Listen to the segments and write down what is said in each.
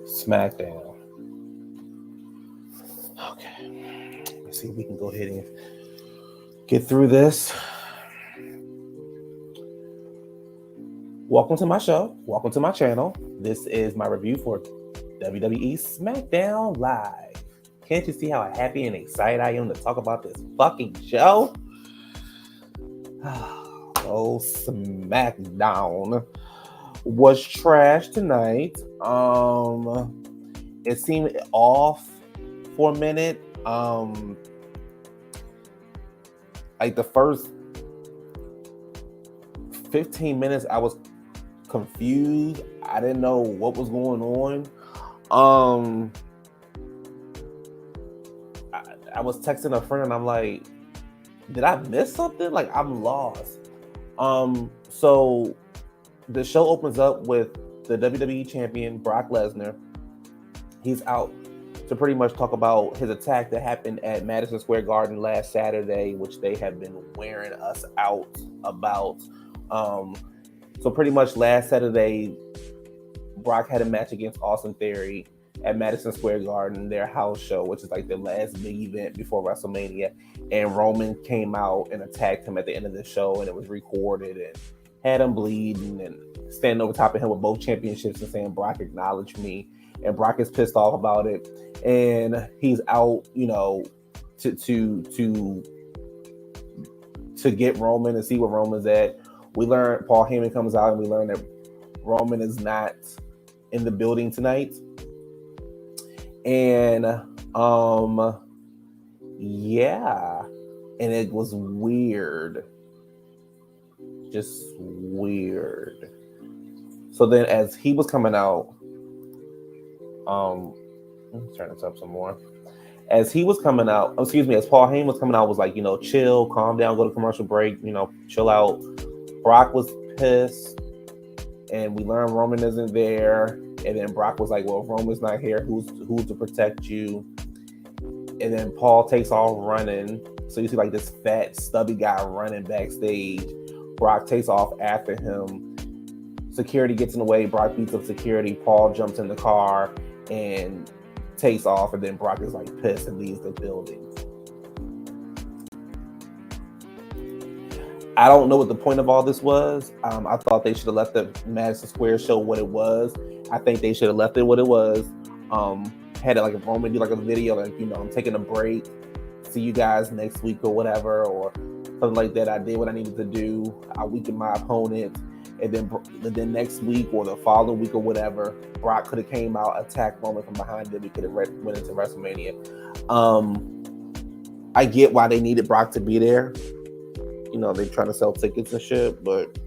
SmackDown. Okay. Let's see if we can go ahead and get through this. Welcome to my show. Welcome to my channel. This is my review for WWE SmackDown Live. Can't you see how happy and excited I am to talk about this fucking show? Oh, SmackDown was trash tonight. It seemed off for a minute. Like the first 15 minutes, I was confused. I didn't know what was going on. I was texting a friend and I'm like, did I miss something? Like, I'm lost. So the show opens up with the WWE champion, Brock Lesnar. He's out to pretty much talk about his attack that happened at Madison Square Garden last Saturday, which they have been wearing us out about. So pretty much last Saturday, Brock had a match against Austin Theory at Madison Square Garden, their house show, which is like their last big event before WrestleMania. And Roman came out and attacked him at the end of the show, and it was recorded and had him bleeding and standing over top of him with both championships and saying, "Brock, acknowledge me." And Brock is pissed off about it, and he's out, to get Roman and see where Roman's at. We learn Paul Heyman comes out, and we learn that Roman is not in the building tonight. And yeah, and it was weird, just weird. So then, as he was coming out, let's turn this up some more. As he was coming out, as Paul Heyman was coming out, was like, chill, calm down, go to commercial break, chill out. Brock was pissed, and we learned Roman isn't there. And then Brock was like, well, if Roman's not here, who's to protect you? And then Paul takes off running. So you see like this fat, stubby guy running backstage. Brock takes off after him. Security gets in the way. Brock beats up security. Paul jumps in the car and takes off. And then Brock is like pissed and leaves the building. I don't know what the point of all this was. I thought they should have left the Madison Square show what it was. I think they should have left it what it was. Had it like a Roman do like a video, like, I'm taking a break. See you guys next week or whatever, or something like that. I did what I needed to do. I weakened my opponent, and then next week or the following week or whatever, Brock could have came out, attacked Roman from behind him. We could have went into WrestleMania. I get why they needed Brock to be there. They're trying to sell tickets and shit, but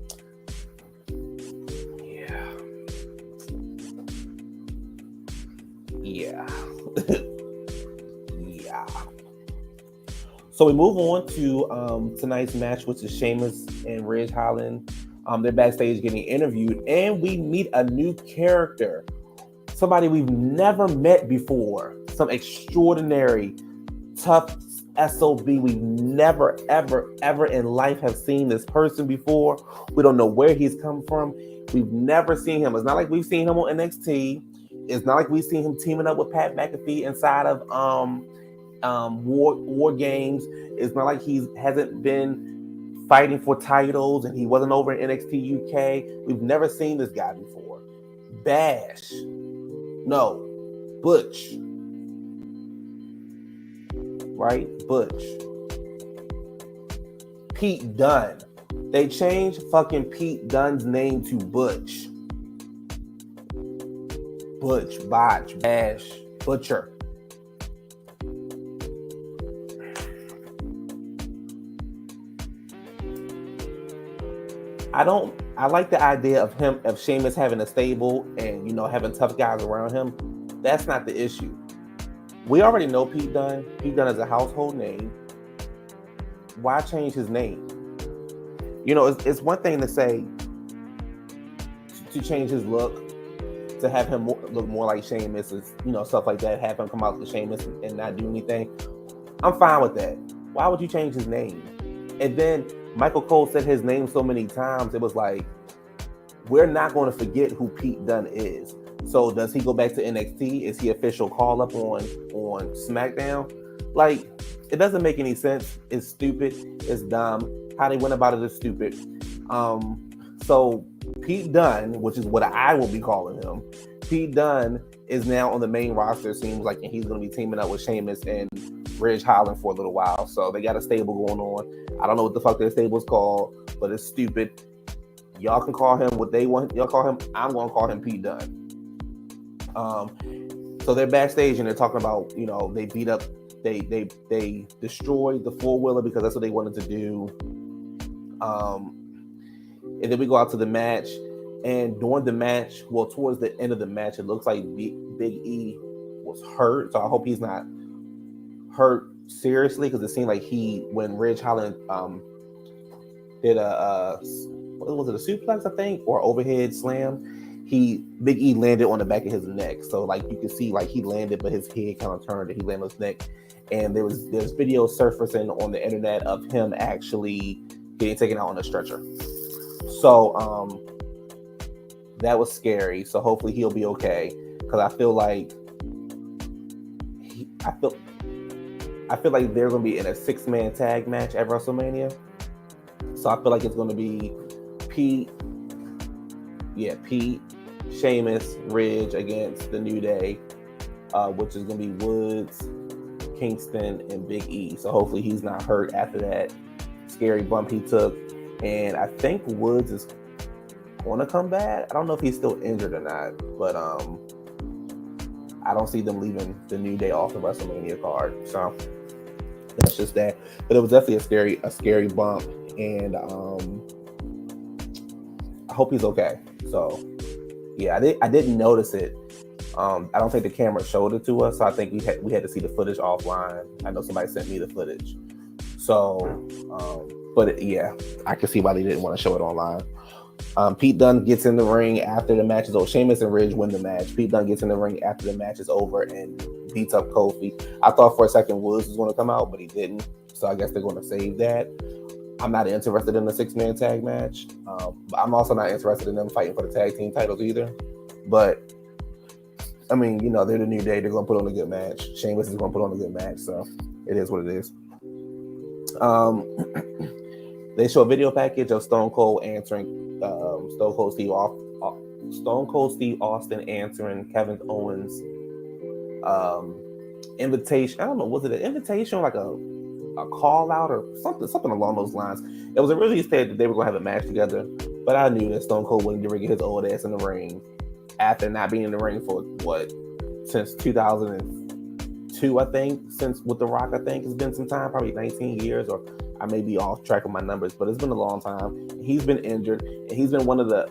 yeah. Yeah. So we move on to tonight's match, which is Sheamus and Ridge Holland. They're backstage getting interviewed, and we meet a new character, somebody we've never met before, some extraordinary, tough SOB. We've never, ever in life have seen this person before. We don't know where he's come from. We've never seen him. It's not like we've seen him on NXT. It's not like we've seen him teaming up with Pat McAfee inside of War Games. It's not like he hasn't been fighting for titles and he wasn't over in NXT UK. We've never seen this guy before. Bash. No. Butch. Right? Butch. Pete Dunne. They changed fucking Pete Dunne's name to Butch. Butch, Botch, Bash, Butcher. I like the idea of Sheamus having a stable and, having tough guys around him. That's not the issue. We already know Pete Dunne. Pete Dunne is a household name. Why change his name? It's one thing to say, to change his look, to have him look more like Sheamus, stuff like that, have him come out to Sheamus and not do anything. I'm fine with that. Why would you change his name? And then Michael Cole said his name so many times, it was like, we're not going to forget who Pete Dunne is. So does he go back to NXT? Is he official call up on SmackDown? Like, it doesn't make any sense. It's stupid. It's dumb. How they went about it is stupid. So Pete Dunne, which is what I will be calling him, Pete Dunne is now on the main roster, it seems like, and he's going to be teaming up with Sheamus and Ridge Holland for a little while. So they got a stable going on. I don't know what the fuck their stable is called, but it's stupid. Y'all can call him what they want. Y'all call him. I'm going to call him Pete Dunne. So they're backstage and they're talking about, they beat up, they destroyed the four-wheeler because that's what they wanted to do. And then we go out to the match, and during the match, well, towards the end of the match, it looks like Big E was hurt. So I hope he's not hurt seriously, because it seemed like when Ridge Holland did what was it, a suplex, I think, or overhead slam, Big E landed on the back of his neck. So like you can see, like he landed, but his head kind of turned and he landed on his neck. And there's video surfacing on the internet of him actually getting taken out on a stretcher. So that was scary. So hopefully he'll be okay, because I feel like they're gonna be in a 6-man tag match at WrestleMania. So I feel like it's gonna be Pete, Sheamus, Ridge against the New Day, which is gonna be Woods, Kingston, and Big E. So hopefully he's not hurt after that scary bump he took. And I think Woods is gonna come back. I don't know if he's still injured or not, but I don't see them leaving the New Day off the WrestleMania card. So that's just that. But it was definitely a scary bump, and I hope he's okay. So yeah, I didn't notice it. I don't think the camera showed it to us, so I think we had to see the footage offline. I know somebody sent me the footage. So, but yeah, I can see why they didn't want to show it online. Pete Dunne gets in the ring after the match is over. Sheamus and Ridge win the match. Pete Dunne gets in the ring after the match is over and beats up Kofi. I thought for a second Woods was going to come out, but he didn't. So I guess they're going to save that. I'm not interested in the 6-man tag match. I'm also not interested in them fighting for the tag team titles either. But I mean, they're the New Day. They're going to put on a good match. Sheamus is going to put on a good match. So it is what it is. They show a video package of Stone Cold Stone Cold Steve Austin answering Kevin Owens' invitation. I don't know, was it an invitation, like a call out or something along those lines? It was originally said that they were going to have a match together, but I knew that Stone Cold wouldn't get his old ass in the ring after not being in the ring for since 2002, I think. Since with The Rock, I think it's been some time, probably 19 years, or I may be off track of my numbers, but it's been a long time. He's been injured, and he's been one of the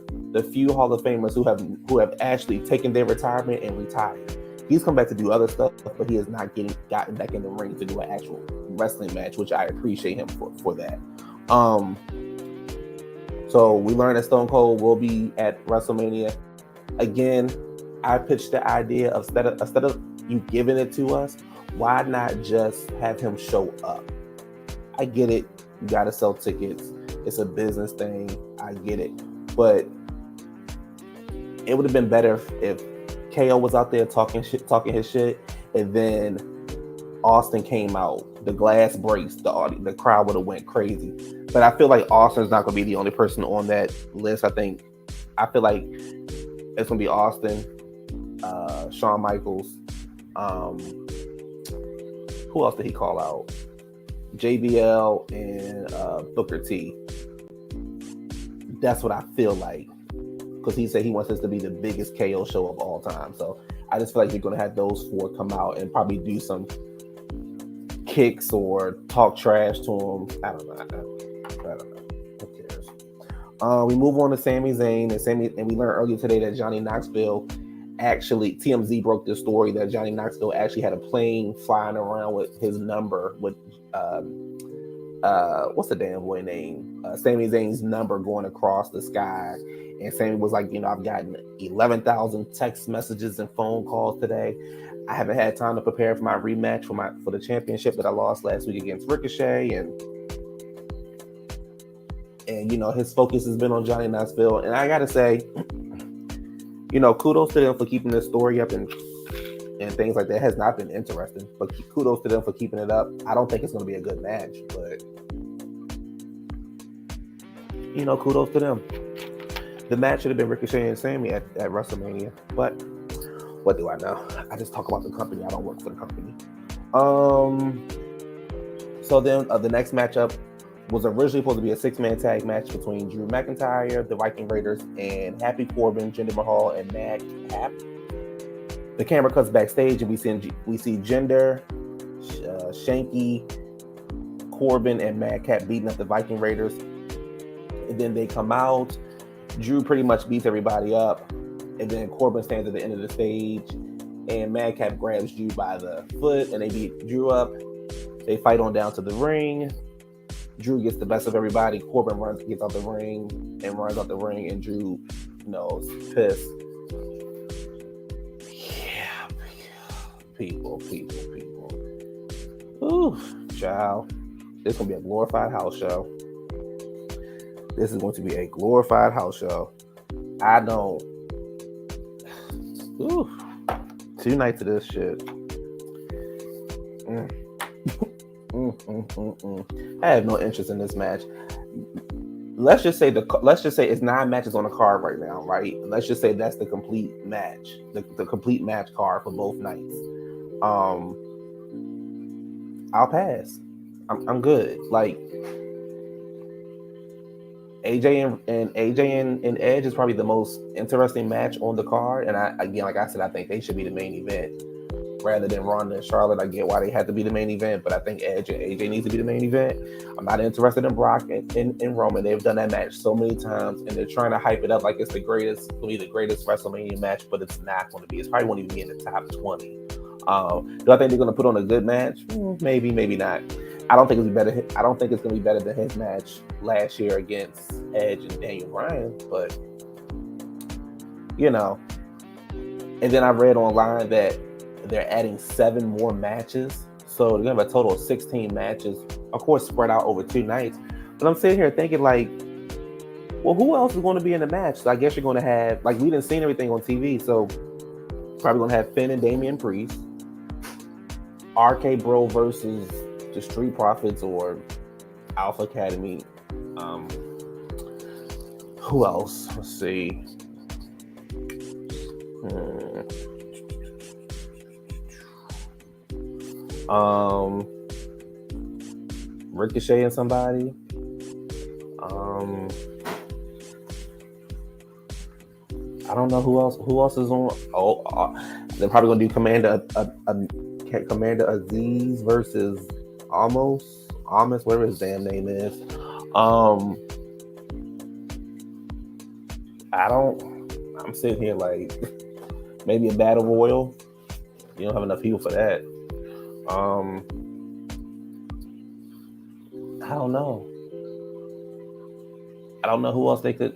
few Hall of Famers who have actually taken their retirement and retired. He's come back to do other stuff, but he has not gotten back in the ring to do an actual wrestling match, which I appreciate him for that. So we learned that Stone Cold will be at WrestleMania. Again, I pitched the idea of instead of you giving it to us, why not just have him show up? I get it. You got to sell tickets. It's a business thing. I get it. But it would have been better if KO was out there talking his shit, and then Austin came out. The glass breaks. The crowd would have went crazy. But I feel like Austin's not going to be the only person on that list. I feel like it's going to be Austin, Shawn Michaels. Who else did he call out? JBL and Booker T. That's what I feel like, because he said he wants this to be the biggest KO show of all time. So I just feel like you're going to have those 4 come out and probably do some kicks or talk trash to him. I don't know. Who cares? We move on to Sami Zayn, and we learned earlier today that Johnny Knoxville actually, TMZ broke this story that Johnny Knoxville actually had a plane flying around with his number, with what's the damn boy name? Sami Zayn's number going across the sky. And Sami was like, I've gotten 11,000 text messages and phone calls today. I haven't had time to prepare for my rematch for the championship that I lost last week against Ricochet, and and his focus has been on Johnny Knoxville. And I gotta say, kudos to them for keeping this story up and things like that. Has not been interesting, but kudos to them for keeping it up. I don't think it's going to be a good match, but kudos to them. The match should have been Ricochet and Sammy at WrestleMania, but what do I know? I just talk about the company. I don't work for the company. So then the next matchup was originally supposed to be a 6-man tag match between Drew McIntyre, the Viking Raiders, and Happy Corbin, Jinder Mahal, and Madcap. The camera cuts backstage, and we see Jinder, Shanky, Corbin, and Madcap beating up the Viking Raiders. And then they come out. Drew pretty much beats everybody up, and then Corbin stands at the end of the stage, and Madcap grabs Drew by the foot, and they beat Drew up. They fight on down to the ring. Drew gets the best of everybody. Corbin gets out the ring, and Drew, is pissed. Yeah, people. Ooh, child. This is going to be a glorified house show. This is going to be a glorified house show. I don't. Ooh, 2 nights of this shit. I have no interest in this match. Let's just say it's 9 matches on the card right now, right? Let's just say that's the complete match, the complete match card for both nights. I'll pass. I'm good. Like AJ and Edge is probably the most interesting match on the card, and I think they should be the main event rather than Ronda and Charlotte. I get why they had to be the main event, but I think Edge and AJ needs to be the main event. I'm not interested in Brock and Roman. They've done that match so many times, and they're trying to hype it up like it's the greatest WrestleMania match, but it's not going to be. It's probably won't even be in the top 20. Do I think they're going to put on a good match? Maybe, maybe not. I don't think it's better. I don't think it's going to be better than his match last year against Edge and Daniel Bryan, but And then I read online that they're adding 7 more matches, so they're gonna have a total of 16 matches, of course, spread out over 2 nights. But I'm sitting here thinking, like, well, who else is going to be in the match? So I guess you're going to have, like, we didn't see everything on TV, so probably going to have Finn and Damian Priest, RK Bro versus the Street Profits or Alpha Academy. Who else? Let's see. Ricochet and somebody. I don't know who else is on. They're probably gonna do Commander Aziz versus Amos, whatever his damn name is. I'm sitting here like maybe a battle royal. You don't have enough people for that. I don't know. I don't know who else they could.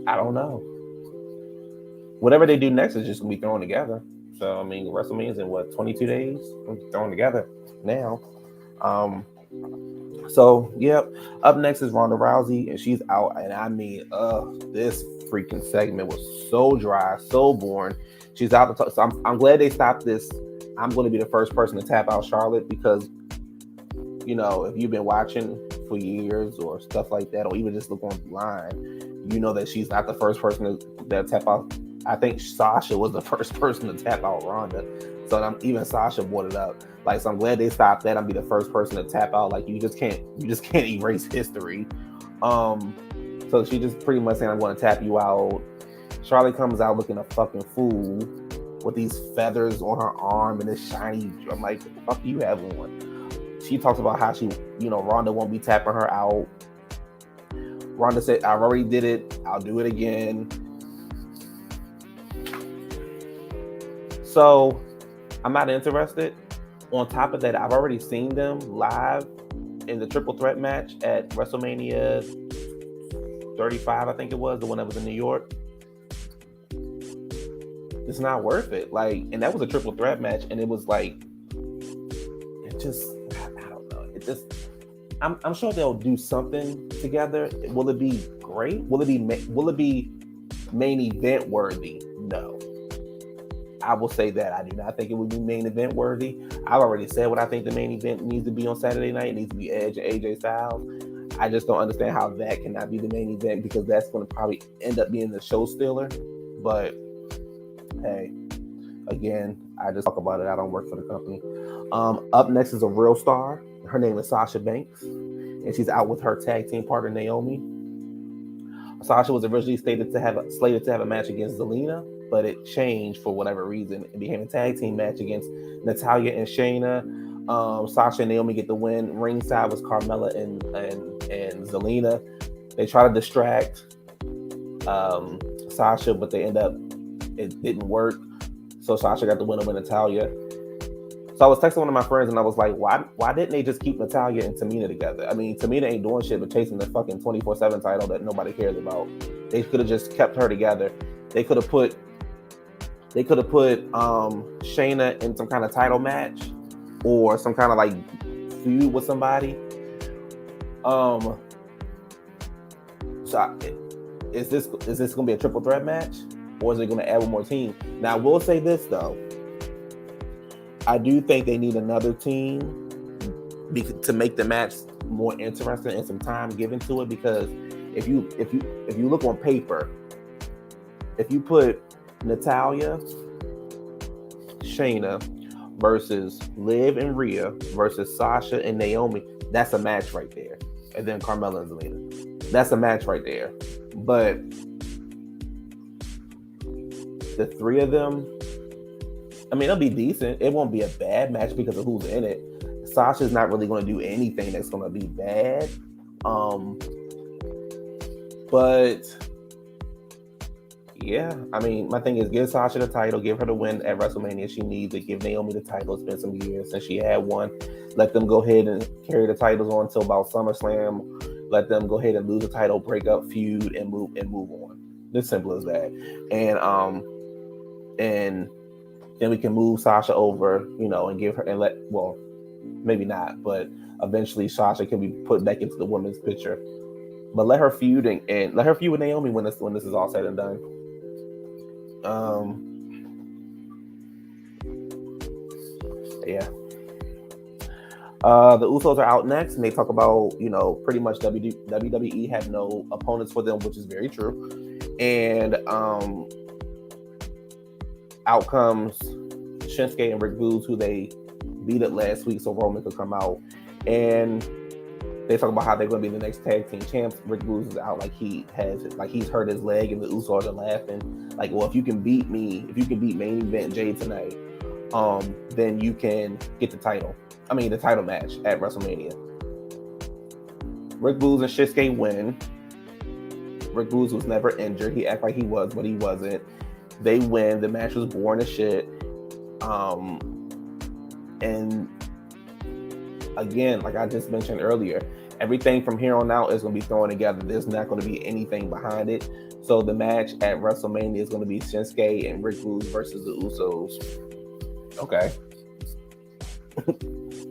I don't know. Whatever they do next is just gonna be thrown together. So I mean, WrestleMania's in 22 days? Thrown together now. So yep. Up next is Ronda Rousey, and she's out. And I mean, this freaking segment was so dry, so boring. She's out to talk. So I'm glad they stopped this. I'm going to be the first person to tap out Charlotte because, if you've been watching for years or stuff like that, or even just look online, you know that she's not the first person to tap out. I think Sasha was the first person to tap out Ronda. So even Sasha brought it up. Like, so I'm glad they stopped that. I'll be the first person to tap out. Like, you just can't erase history. So she just pretty much saying, I'm going to tap you out. Charlotte comes out looking a fucking fool with these feathers on her arm and this shiny. I'm like, what the fuck do you have on? She talks about how she, Ronda won't be tapping her out. Ronda said, I've already did it. I'll do it again. So I'm not interested. On top of that, I've already seen them live in the triple threat match at WrestleMania 35, I think it was, the one that was in New York. It's not worth it. Like, and that was a triple threat match, and it was like, I don't know. I'm sure they'll do something together. Will it be great? Will it be main event worthy? No. I will say that I do not think it would be main event worthy. I've already said what I think the main event needs to be on Saturday night. It needs to be Edge and AJ Styles. I just don't understand how that cannot be the main event, because that's going to probably end up being the show stealer. But hey, again, I just talk about it. I don't work for the company. Up next is a real star. Her name is Sasha Banks, and she's out with her tag team partner Naomi. Sasha was originally slated to have a match against Zelina, but it changed for whatever reason. It became a tag team match against Natalya and Shayna. Sasha and Naomi get the win. Ringside was Carmella and Zelina. They try to distract Sasha, but it didn't work. So Sasha got the win over Natalya. So I was texting one of my friends and I was like, why didn't they just keep Natalya and Tamina together? I mean, Tamina ain't doing shit but chasing the fucking 24/7 title that nobody cares about. They could have just kept her together. They could have put Shayna in some kind of title match or some kind of like feud with somebody. So is this gonna be a triple threat match, or is it gonna add one more team? Now I will say this though. I do think they need another team to make the match more interesting and some time given to it, because if you look on paper, if you put Natalya, Shayna versus Liv and Rhea versus Sasha and Naomi, that's a match right there. And then Carmella and Zelina, that's a match right there. But the three of them, I mean, it'll be decent. It won't be a bad match because of who's in it. Sasha's not really going to do anything that's going to be bad. But yeah, I mean, my thing is give Sasha the title, give her the win at WrestleMania. She needs it. Give Naomi the title. It's been some years since she had one. Let them go ahead and carry the titles on until about SummerSlam. Let them go ahead and lose the title, break up, feud, and move on. As simple as that. And then we can move Sasha over, and give her maybe not, but eventually Sasha can be put back into the women's picture. But let her feud and let her feud with Naomi when this is all said and done. Yeah. The Usos are out next, and they talk about, pretty much WWE had no opponents for them, which is very true. And out comes Shinsuke and Rick Boogs, who they beat up last week so Roman could come out. And they talk about how they're going to be the next tag team champs. Rick Boogs is out like he's hurt his leg, and the Usos are laughing. Like, well, if you can beat me, if you can beat main event Jay tonight, then you can get the title match at WrestleMania. Rick Boogs and Shinsuke win. Rick Boogs was never injured. He acted like he was, but he wasn't. They win. The match was boring as shit. And again, like I just mentioned earlier, everything from here on out is going to be thrown together. There's not going to be anything behind it. So the match at WrestleMania is going to be Shinsuke and Rick Boogs versus the Usos. Okay.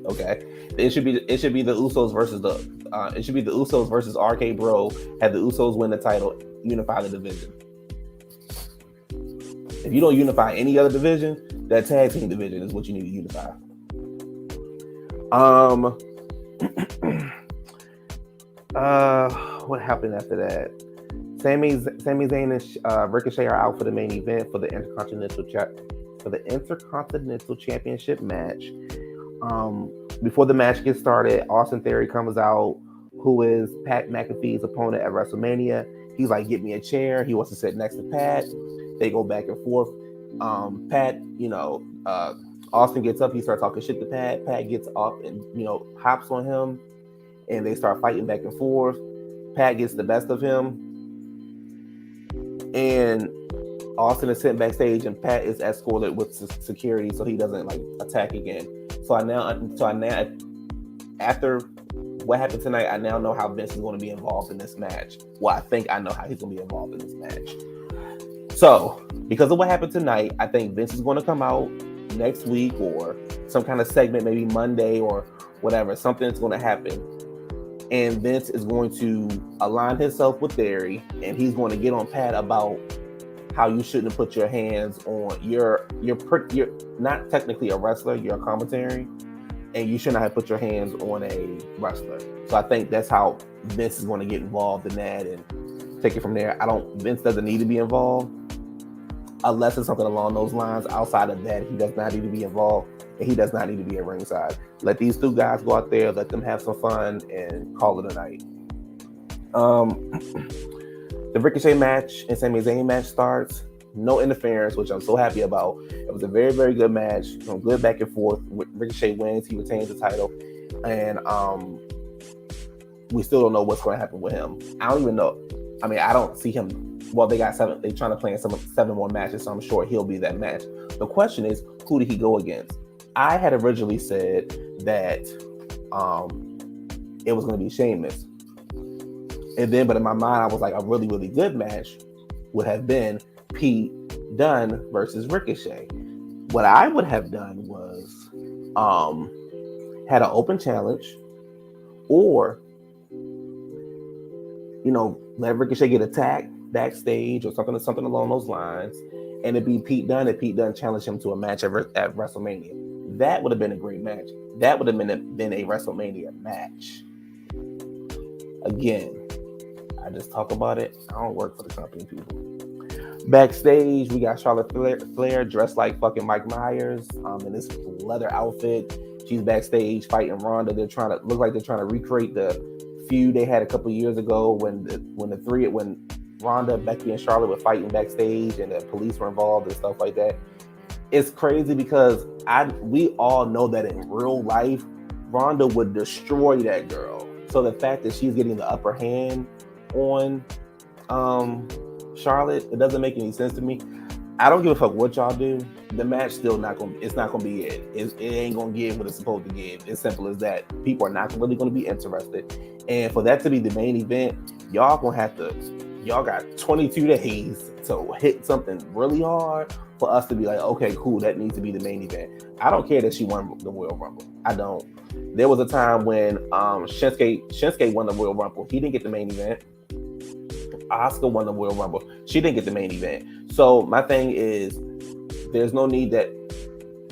Okay. It should be the Usos versus the Usos versus RK Bro. Have the Usos win the title, unify the division. If you don't unify any other division, that tag team division is what you need to unify. What happened after that? Sami Zayn and Ricochet are out for the main event for the Intercontinental Championship match. Before the match gets started, Austin Theory comes out, who is Pat McAfee's opponent at WrestleMania. He's like, get me a chair. He wants to sit next to Pat. They go back and forth. Pat, Austin gets up. He starts talking shit to Pat. Pat gets up and, hops on him. And they start fighting back and forth. Pat gets the best of him. And Austin is sitting backstage, and Pat is escorted with security so he doesn't attack again. So I now after what happened tonight, I now know how Vince is going to be involved in this match. Well, I think I know how he's going to be involved in this match. So because of what happened tonight, I think Vince is going to come out next week or some kind of segment, maybe Monday or whatever. Something's going to happen. and Vince is going to align himself with Theory, and he's going to get on Pat about how you shouldn't put your hands on you're not technically a wrestler, you're a commentary, and you should not have put your hands on a wrestler. So I think that's how Vince is going to get involved in that and take it from there. Vince doesn't need to be involved unless it's something along those lines. Outside of that, he does not need to be involved, and he does not need to be at ringside. Let these two guys go out there, let them have some fun, and call it a night. The Ricochet match and Sami Zayn match starts. No interference, which I'm so happy about. It was a very, very good match. Good back and forth. Ricochet wins. He retains the title. And we still don't know what's going to happen with him. I don't even know. I mean, I don't see him. Well, they got 7. They're trying to plan 7 more matches, so I'm sure he'll be that match. The question is, who did he go against? I had originally said that it was going to be Sheamus. But in my mind, I was like, a really, really good match would have been Pete Dunne versus Ricochet. What I would have done was had an open challenge, or let Ricochet get attacked backstage or something along those lines, and it'd be Pete Dunne, and Pete Dunne challenged him to a match at WrestleMania. That would have been a great match. That would have been a WrestleMania match. Again, I just talk about it. I don't work for the company, people. Backstage, we got Charlotte Flair dressed like fucking Mike Myers in this leather outfit. She's backstage fighting Ronda. They're trying to recreate the feud they had a couple years ago when Ronda, Becky, and Charlotte were fighting backstage and the police were involved and stuff like that. It's crazy because we all know that in real life, Ronda would destroy that girl. So the fact that she's getting the upper hand on Charlotte, it doesn't make any sense to me. I don't give a fuck what y'all do. The match still not gonna be it. It ain't gonna give what it's supposed to give. It's simple as that. People are not really gonna be interested. And for that to be the main event, y'all got 22 days to hit something really hard for us to be like, okay, cool, that needs to be the main event. I don't care that she won the Royal Rumble. I don't. There was a time when Shinsuke won the Royal Rumble. He didn't get the main event. Asuka won the Royal Rumble. She didn't get the main event. So my thing is, there's no need that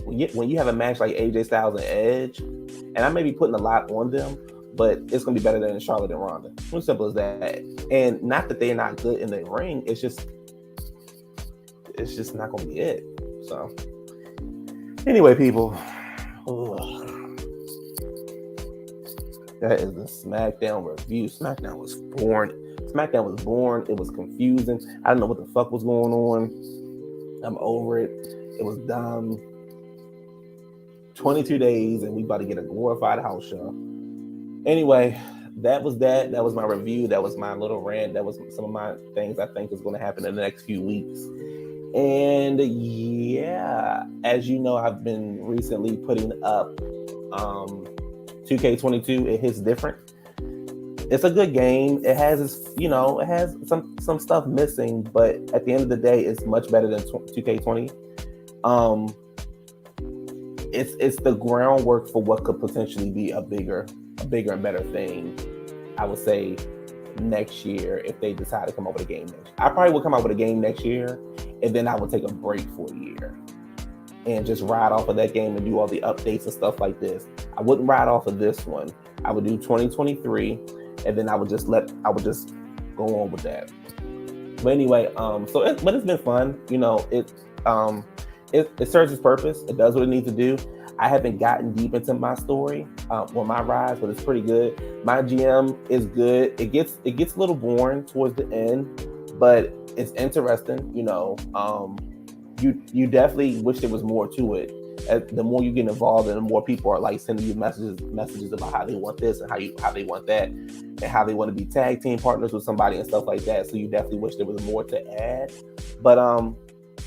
when you have a match like AJ Styles and Edge, and I may be putting a lot on them, but it's going to be better than Charlotte and Ronda. As simple as that. And not that they're not good in the ring. It's just not going to be it. So anyway, people, that is the SmackDown review. SmackDown was boring. It was confusing. I don't know what the fuck was going on. I'm over it. It was dumb. 22 days and we about to get a glorified house show. Anyway, that was that. That was my review. That was my little rant. That was some of my things I think is going to happen in the next few weeks. And yeah, as you know, I've been recently putting up 2K22. It hits different. It's a good game. It has it has some stuff missing, but at the end of the day, it's much better than 2K20. It's the groundwork for what could potentially be a bigger and better thing. I would say next year, if they decide to come up with a game next year. I probably will come out with a game next year, and then I will take a break for a year and just ride off of that game and do all the updates and stuff like this. I wouldn't ride off of this one. I would do 2023, and then I would just go on with that. But anyway, but it's been fun. It serves its purpose. It does what it needs to do. I haven't gotten deep into my story, my rise, but it's pretty good. My GM is good. It gets a little boring towards the end, but it's interesting. You definitely wish there was more to it. The more you get involved, and the more people are like sending you messages about how they want this and how they want that, and how they want to be tag team partners with somebody and stuff like that. So you definitely wish there was more to add. But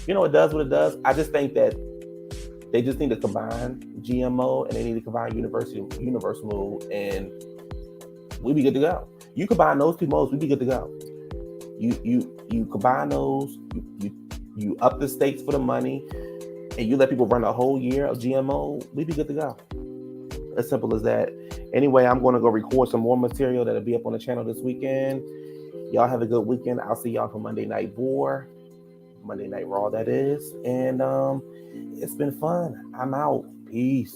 it does what it does. I just think that they just need to combine GMO and they need to combine universe mode, and we'd be good to go. You combine those two modes, we'd be good to go. You combine those, you up the stakes for the money, and you let people run a whole year of GMO, we'd be good to go. As simple as that. Anyway, I'm going to go record some more material that'll be up on the channel this weekend. Y'all have a good weekend. I'll see y'all for Monday Night Raw, that is. And it's been fun. I'm out. Peace.